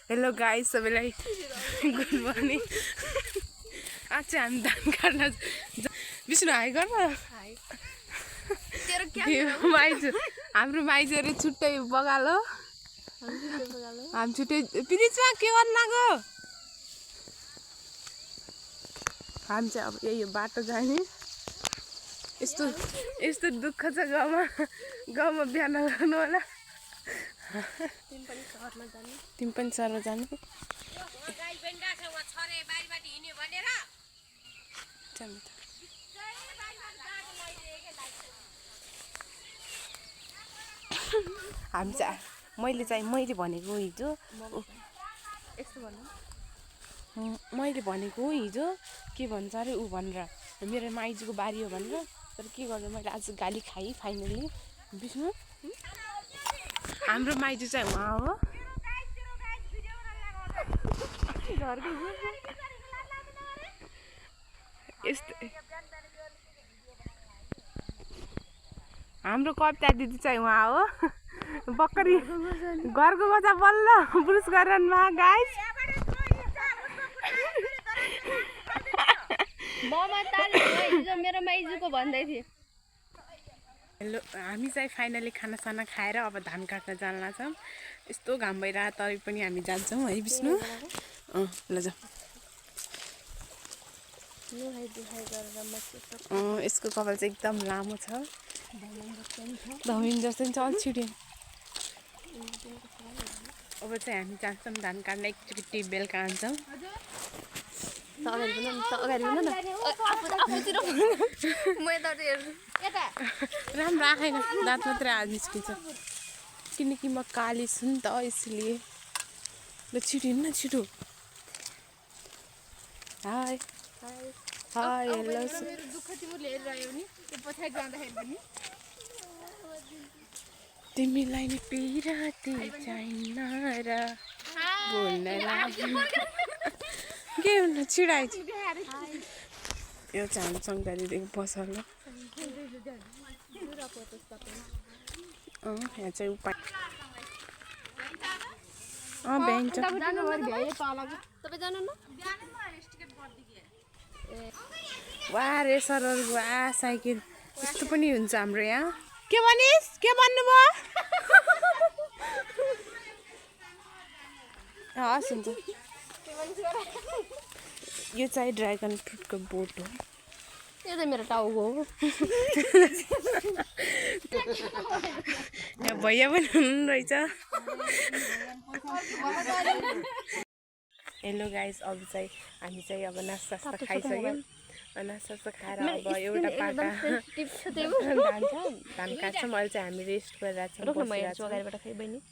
Hello guys सबैलाई good morning. आज चाहिँ हामी धान काट्न विष्णु हाई गर न। माइजू हाम्रो माइजूहरू छुट्टै बगालो हामी छुट्टै पिरिचमा के गर्न गयो। हामी चाहिँ अब यही बाटो जाने। यस्तो दुःख छ गाउँमा बिहा नगर्नु होला। तिमी पनि सहरमा जानु। हामी चाहिँ मैले भनेको हिजो मैले भनेको हिजो के भन्छ अरे ऊ भनेर मेरो माइजूको बारी हो भनेर। तर के गर्नु मैले आज गाली खाएँ फाइनली। विष्णु हाम्रो माइजू चाहिँ उहाँ हो। हाम्रो कविता दिदी चाहिँ उहाँ हो। बकरी घरको बच्चा बल्ल पुरुष गरेरमा गाइस। मेरो माइजूको भन्दै थिए। हेलो हामी चाहिँ फाइनली खानासाना खाएर अब धान काट्न जान लाग्छौँ। यस्तो घाम भइरहेको तरै पनि हामी जान्छौँ है विष्णु। ल जाऊ। यसको कपाल चाहिँ एकदम लामो छ। धमिन जस्तै छ छिट्यो। अब चाहिँ हामी जान्छौँ धान काट्न। एकचोटि बेलुका आन्छौँ। राम्रो आएन दाँत मात्रै आज निस्किन्छ किनकि म काली छु नि त यसलिए। ल छिटो हिँड्न छिटो। हाई हाई हेलो तिमीलाई नि पिराती चाहिन्न र बोल्न लाग्यो के हुन छिडाइ। यो चाहिँ हामी सङ्क्रान्तिदेखि पसल हो। यहाँ चाहिँ उपाय ब्याङ्क छ। वा रेसरहरू वा साइकल यस्तो पनि हुन्छ हाम्रो यहाँ। के भनिस् के भन्नुभयो? हस् हुन्छ। यो चाहिँ ड्रागन फ्रुटको बोट हो। यो त मेरो टाउको हो। यहाँ भैया पनि हुनुहुँदो रहेछ। हेलो गाइस अब चाहिँ हामी चाहिँ अब नास्ता खाइसक्यौँ। नास्ता खाएर अब एउटा पाटा धान काट्छौँ। अहिले चाहिँ हामी रेस्ट गरिरहेछौँ।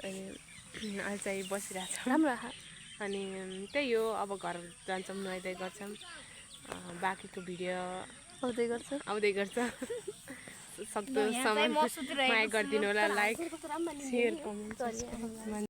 अनि अहिले चाहिँ बसिरहेछौँ। अनि त्यही हो अब घर जान्छौँ नुहाइधुवाइ गर्छौँ। बाँकीको भिडियो आउँदै गर्छ। सक्दो सामान माया गरिदिनु होला। Like share comment